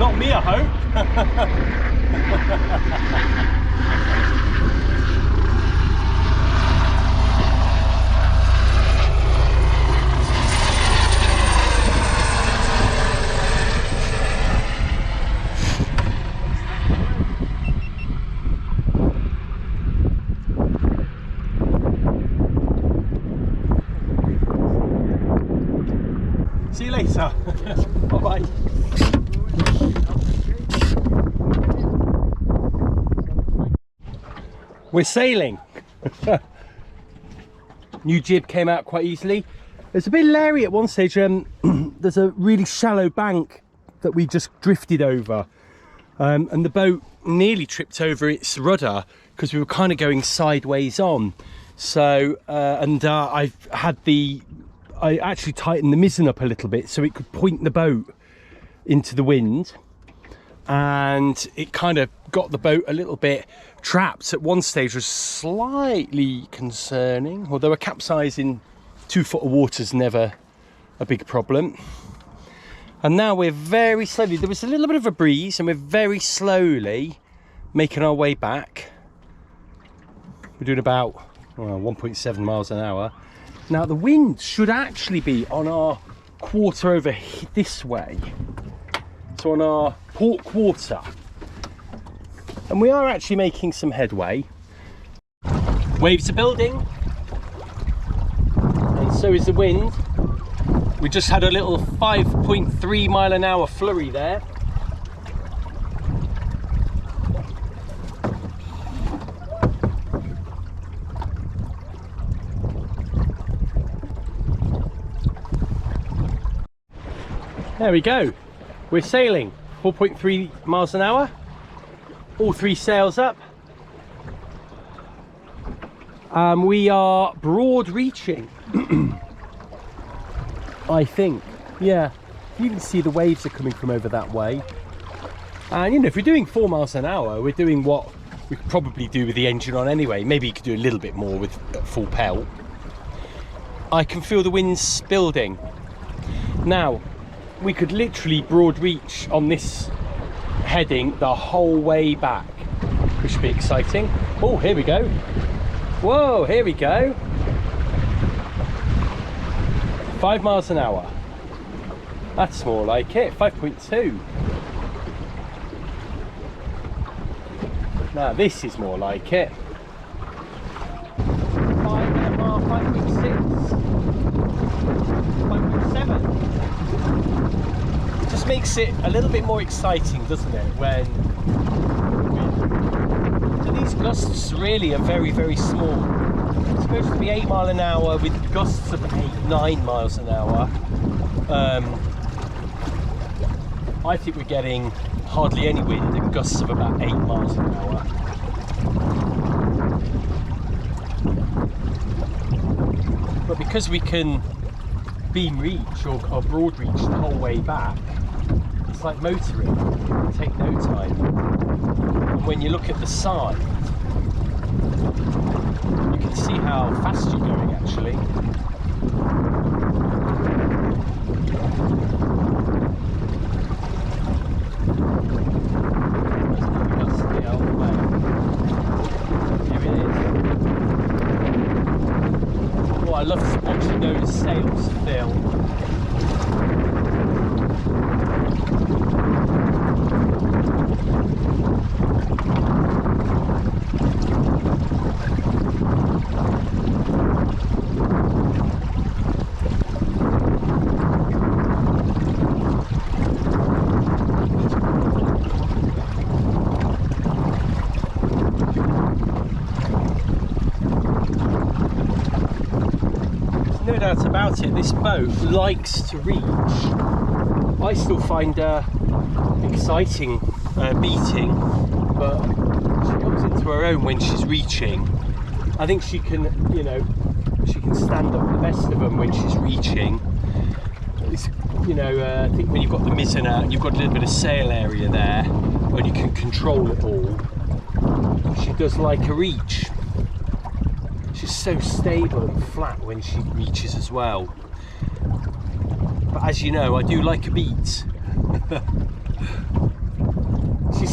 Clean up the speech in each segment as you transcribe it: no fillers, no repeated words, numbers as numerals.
Not me, I hope. See you later. Bye-bye. We're sailing. New jib came out quite easily. It's a bit leery at one stage. There's a really shallow bank that we just drifted over, and the boat nearly tripped over its rudder because we were kind of going sideways on. So I actually tightened the mizzen up a little bit so it could point the boat into the wind, and it kind of got the boat a little bit trapped. At one stage was slightly concerning, although a capsize in 2 foot of water is never a big problem. And now we're very slowly, there was a little bit of a breeze, and we're very slowly making our way back. We're doing about 1.7 miles an hour. Now the wind should actually be on our quarter over this way, so on our port quarter, and we are actually making some headway. Waves are building, and so is the wind. We just had a little 5.3 mile an hour flurry there. There we go. We're sailing 4.3 miles an hour. All 3 sails up. We are broad reaching. I think. Yeah. You can see the waves are coming from over that way. And you know, if we're doing 4 miles an hour, we're doing what we could probably do with the engine on anyway. Maybe you could do a little bit more with full pelt. I can feel the winds building. Now, we could literally broad reach on this heading the whole way back, which should be exciting. Oh, here we go. Whoa, here we go. 5 miles an hour. That's more like it. 5.2. Now this is more like it. 5.5, 5.6, 5.7. Just makes it a little bit more exciting, doesn't it, when so these gusts really are very, very small. It's supposed to be 8 miles an hour with gusts of 8-9 miles an hour. I think we're getting hardly any wind and gusts of about 8 miles an hour. But because we can beam reach or broad reach the whole way back, it's like motoring, it'll take no time. And when you look at the side, you can see how fast you're going actually. I love watching those sails fill. No doubt about it, this boat likes to reach. I still find her exciting beating, but she comes into her own when she's reaching. I think she can, you know, she can stand up the best of them when she's reaching. It's, you know, I think when you've got the mizzen out and you've got a little bit of sail area there, when you can control it all, she does like a reach. She's so stable and flat when she reaches as well. But as you know, I do like a beat.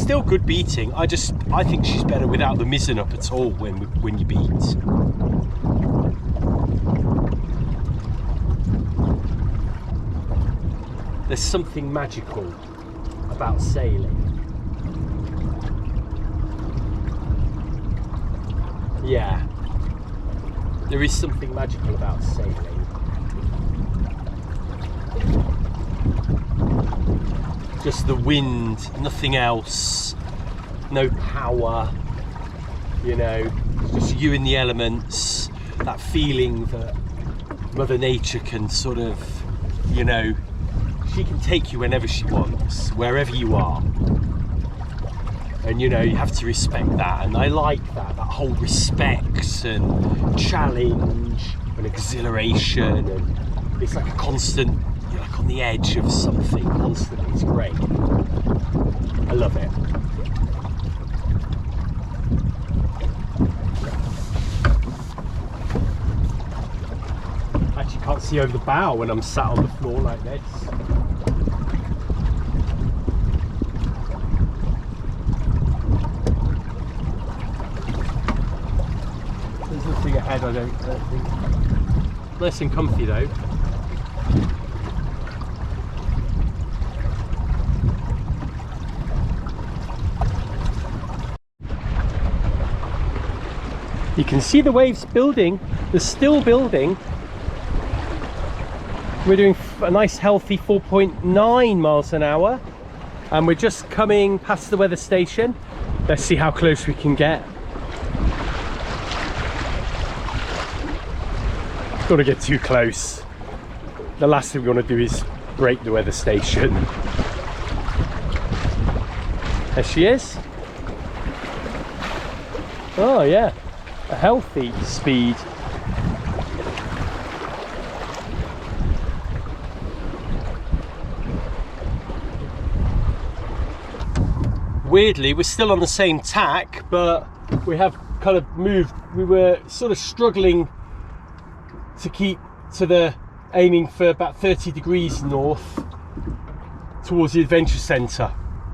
still good beating. I think she's better without the mizzen up at all when you beat. There's something magical about sailing. Yeah, there is something magical about sailing. Just the wind, nothing else, no power, you know, just you in the elements, that feeling that Mother Nature can sort of, you know, she can take you whenever she wants, wherever you are. And you know, you have to respect that, and I like that whole respect and challenge and exhilaration, and it's like a constant, you're like on the edge of something constantly. It's great. I love it. Actually can't see over the bow when I'm sat on the floor like this. There's nothing ahead, I don't think. Nice and comfy though. You can see the waves building. They're still building. We're doing a nice healthy 4.9 miles an hour, and we're just coming past the weather station. Let's see how close we can get. Don't want to get too close. The last thing we want to do is break the weather station. There she is. Oh yeah, a healthy speed. Weirdly, we're still on the same tack, but we have kind of moved. We were sort of struggling to keep to the, aiming for about 30 degrees north towards the adventure centre,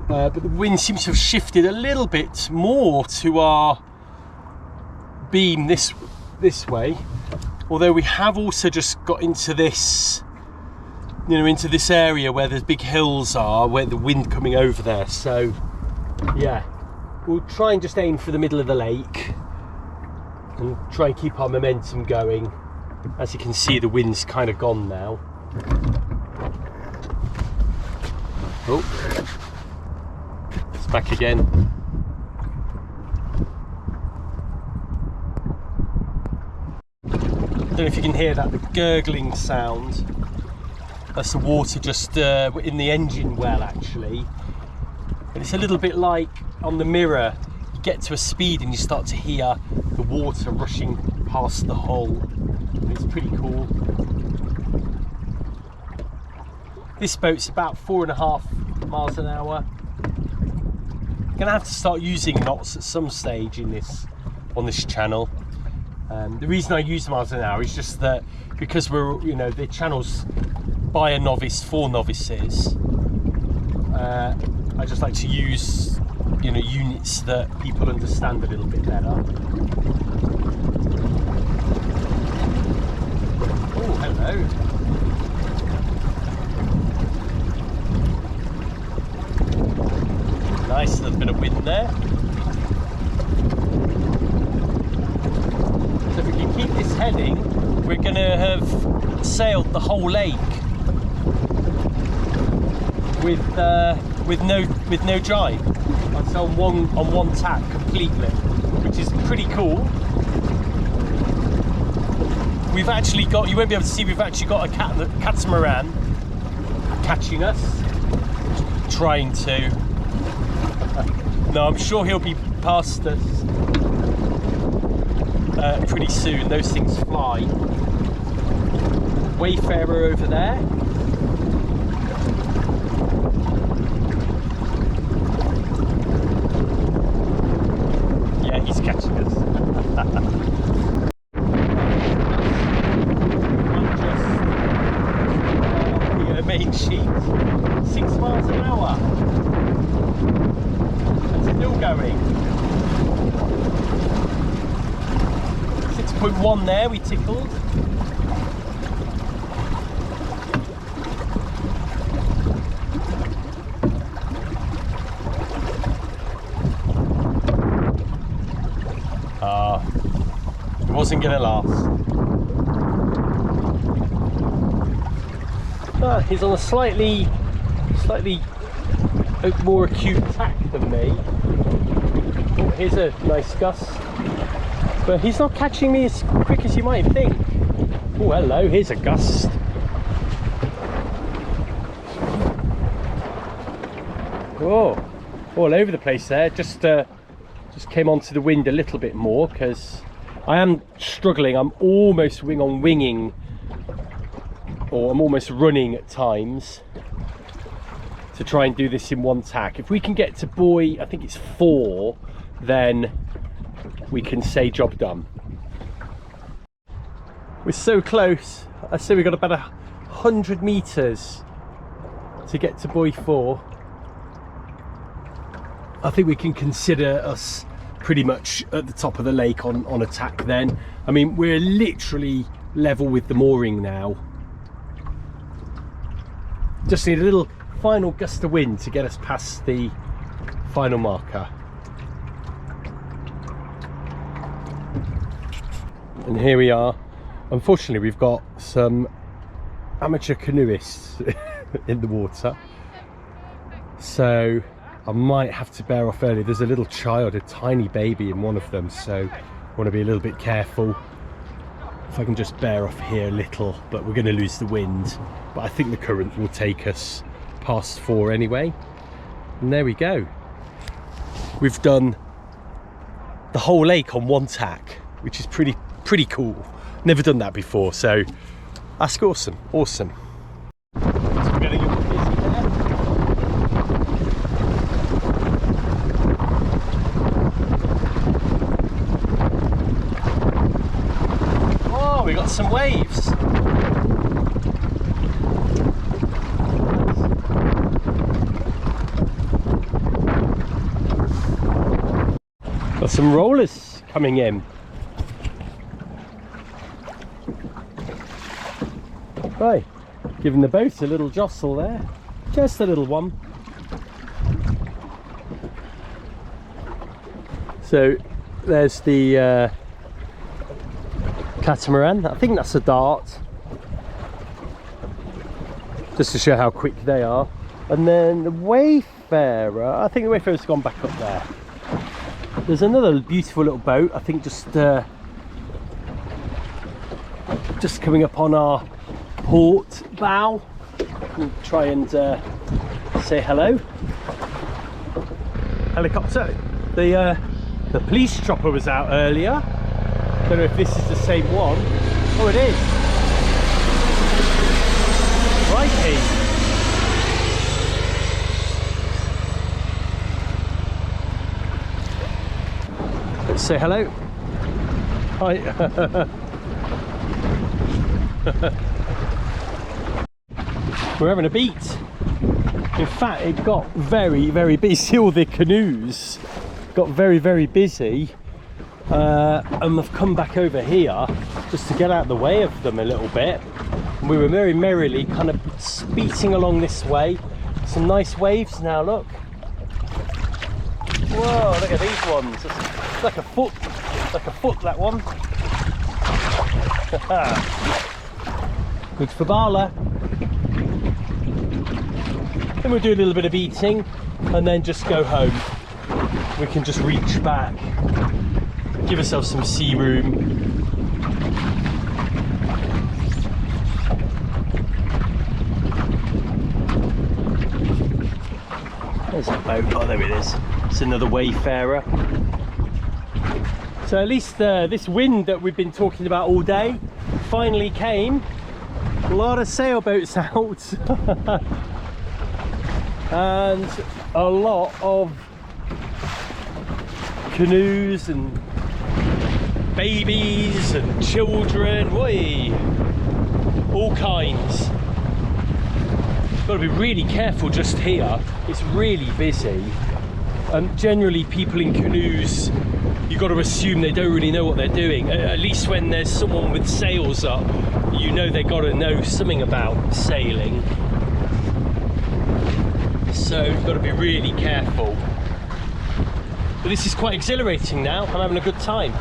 but the wind seems to have shifted a little bit more to our beam this way, although we have also just got into this, you know, into this area where there's big hills are, where the wind coming over there. So yeah, we'll try and just aim for the middle of the lake and try and keep our momentum going. As you can see, the wind's kind of gone now. Oh, it's back again. I don't know if you can hear that, the gurgling sound. That's the water just in the engine well, actually. And it's a little bit like on the mirror, you get to a speed and you start to hear the water rushing past the hull. It's pretty cool. This boat's about 4.5 miles an hour. Gonna have to start using knots at some stage in this, on this channel. The reason I use miles an hour is just that because we're, you know, the channel's by a novice for novices. I just like to use, you know, units that people understand a little bit better. Oh, hello. Nice little bit of wind there. So if we can keep this heading, we're going to have sailed the whole lake with no jibe. It's on one tack completely, which is pretty cool. We've actually got, you won't be able to see, we've actually got a catamaran catching us, trying to. No, I'm sure he'll be past us pretty soon. Those things fly. Wayfarer over there. Yeah, he's catching us. The main sheet, 6 miles an hour. going. 6.1 there, we tickled. It wasn't gonna last. He's on a slightly more acute tack than me. Oh, here's a nice gust. But he's not catching me as quick as you might think. Oh, hello, here's a gust. Oh, all over the place there. Just came onto the wind a little bit more because I am struggling. I'm almost winging, or I'm almost running at times to try and do this in one tack. If we can get to buoy, I think it's 4, then we can say job done. We're so close. I say we've got about 100 meters to get to buoy 4. I think we can consider us pretty much at the top of the lake on a tack then. I mean, we're literally level with the mooring now. Just need a little final gust of wind to get us past the final marker. And here we are. Unfortunately, we've got some amateur canoeists in the water, so I might have to bear off early. There's a little child, a tiny baby in one of them, so I want to be a little bit careful. If I can just bear off here a little, but we're going to lose the wind. But I think the current will take us past 4 anyway. And there we go. We've done the whole lake on one tack, which is pretty cool. Never done that before, so that's awesome. So we're getting a bit busy there. Oh, we got some waves. Got some rollers coming in. Right, giving the boat a little jostle there, just a little one. So there's the Catamaran. I think that's a dart, just to show how quick they are. And then the Wayfarer, I think the Wayfarer's gone back up there. There's another beautiful little boat, I think just coming up on our port bow. We'll try and say hello. Helicopter. The police chopper was out earlier. Don't know if this is the same one. Oh, it is. Righty. Let's say hello. Hi. We're having a beat. In fact, it got very busy. All the canoes got very busy, and I've come back over here just to get out of the way of them a little bit. And we were very merrily kind of speeding along this way. Some nice waves now, look. Whoa, look at these ones. It's like a foot, that one. Good for Bala. Then we'll do a little bit of eating and then just go home. We can just reach back, give ourselves some sea room. There's a boat. Oh, there it is. It's another Wayfarer. So at least this wind that we've been talking about all day finally came. A lot of sailboats out. And a lot of canoes and babies and children, all kinds. Got to be really careful just here. It's really busy. Generally, people in canoes, you've got to assume they don't really know what they're doing. At least when there's someone with sails up, you know they've got to know something about sailing. So you've got to be really careful. But this is quite exhilarating now. I'm having a good time.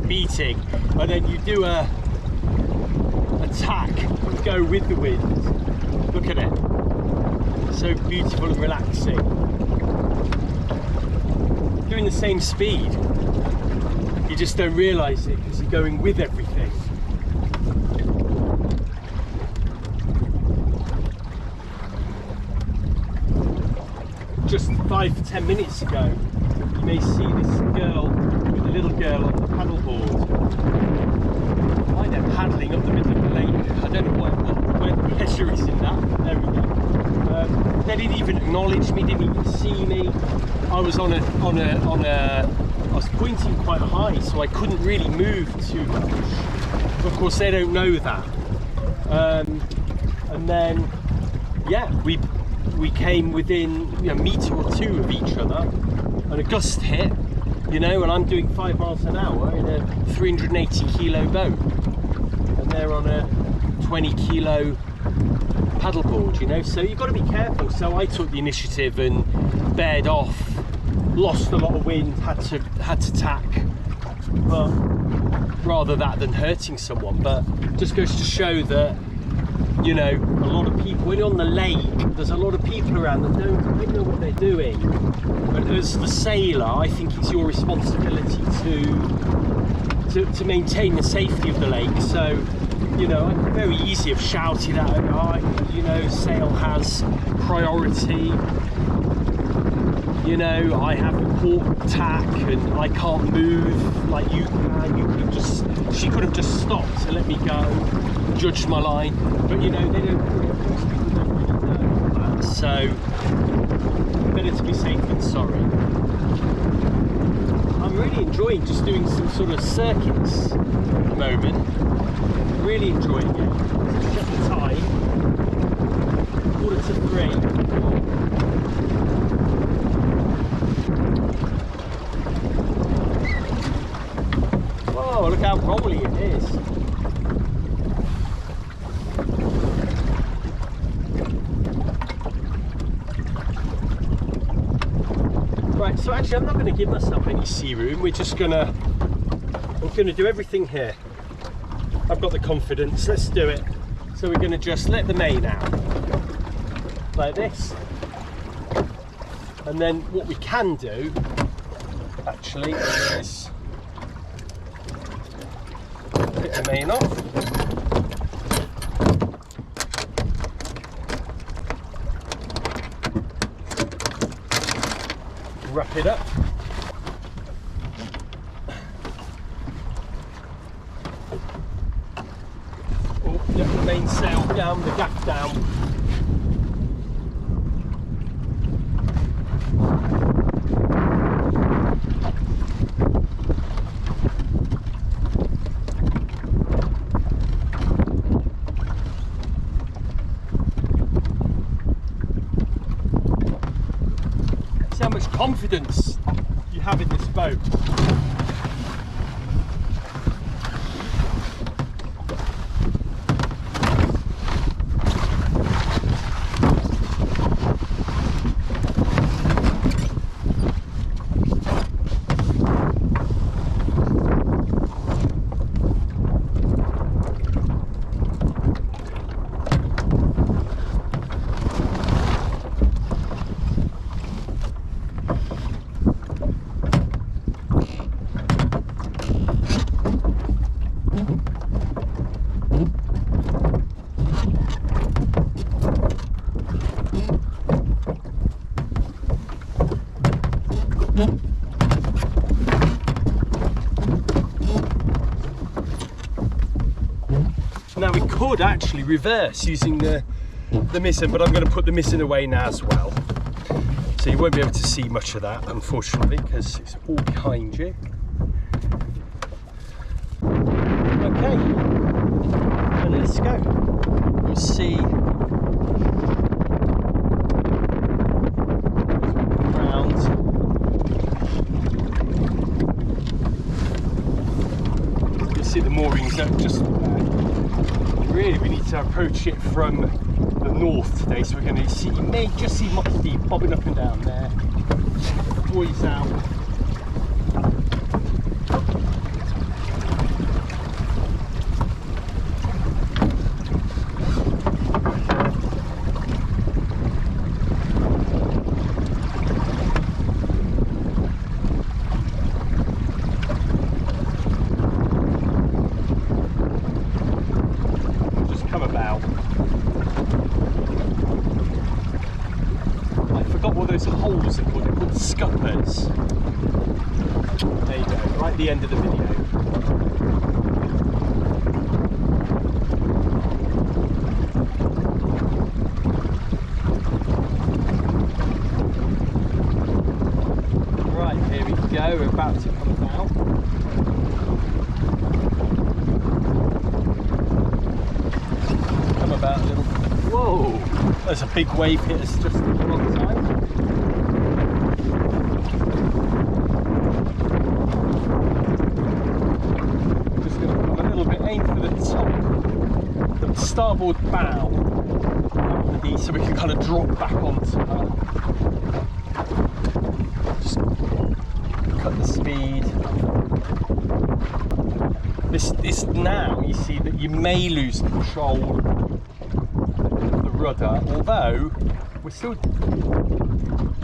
Beating, and then you do a tack and go with the wind. Look at it, so beautiful and relaxing. Doing the same speed, you just don't realise it because you're going with everything. Just 5 to 10 minutes ago, you may see this girl, with a little girl on the paddleboard. Why they're paddling up the middle of the lake, I don't know where the pleasure is in that, but there we go. They didn't even acknowledge me, didn't even see me. I was I was pointing quite high, so I couldn't really move too much. Of course, they don't know that. And then, yeah, we came within a metre or two of each other, and a gust hit, you know, and I'm doing 5 miles an hour in a 380 kilo boat, and they're on a 20 kilo paddleboard, you know, so you've got to be careful. So I took the initiative and bared off, lost a lot of wind, had to tack, but rather that than hurting someone. But just goes to show that, you know, a lot of people, when you're on the lake, there's a lot of people around that don't quite know what they're doing. But as the sailor, I think it's your responsibility to maintain the safety of the lake. So, you know, I could very easily have shouted out, oh, you know, sail has priority. You know, I have a port tack and I can't move like you can. You could just, she could have just stopped to let me go, judged my line. But you know, most people don't really know that. So better to be safe than sorry. I'm really enjoying just doing some sort of circuits at the moment. Really enjoying it. Check the time. 2:45. Oh, look how rolly it is. Right, so actually I'm not going to give myself any sea room. I'm going to do everything here. I've got the confidence, let's do it. So we're going to just let the main out, like this. And then what we can do, actually, is take the main off. Wrap it up. Oh, get the mainsail down, the gaff down. See how much confidence you have in this boat. could actually reverse using the mizzen, but I'm going to put the mizzen away now as well. So you won't be able to see much of that, unfortunately, because it's all behind you. Okay, and let's go. We'll see around. You'll see the moorings are just there. Really, we need to approach it from the north today, so we're going to see, you may just see Mocky bobbing up and down there. Buoys out. Holes are called, they're called scuppers. There you go, right at the end of the video. Right, here we go, we're about to come about. Come about a little. Whoa! There's a big wave hit us just at the wrong time. Aim for the top, the starboard bow, so we can kind of drop back onto that. Just cut the speed. This now you see that you may lose control of the rudder, although we're still, I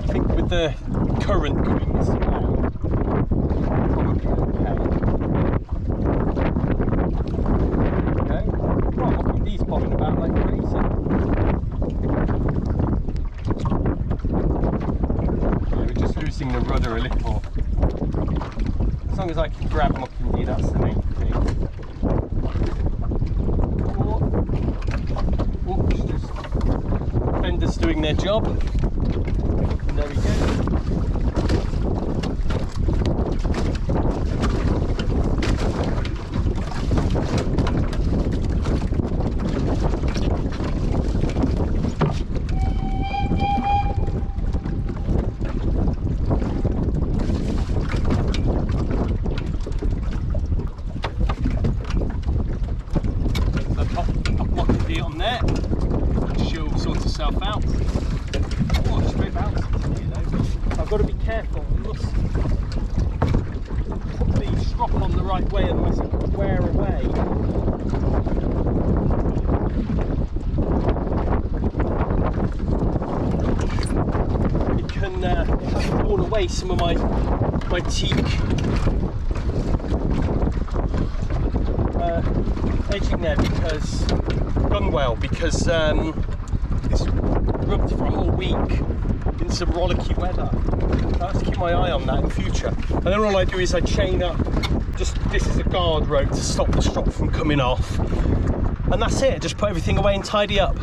think with the current going this way, probably okay. He's bobbing about like crazy. Yeah, we're just losing the rudder a little. As long as I can grab Mocky, that's the main thing. Oops, just fenders doing their job. And there we go. On there, she'll sort herself out. Oh, straight bounce here though. I've got to be careful. I must put the strop on the right way, otherwise it could wear away. It can worn away some of my teak edging there, because gunwale, because it's rubbed for a whole week in some rollicky weather. I have to keep my eye on that in future. And then all I do is I chain up, just this is a guard rope to stop the strop from coming off. And that's it, just put everything away and tidy up.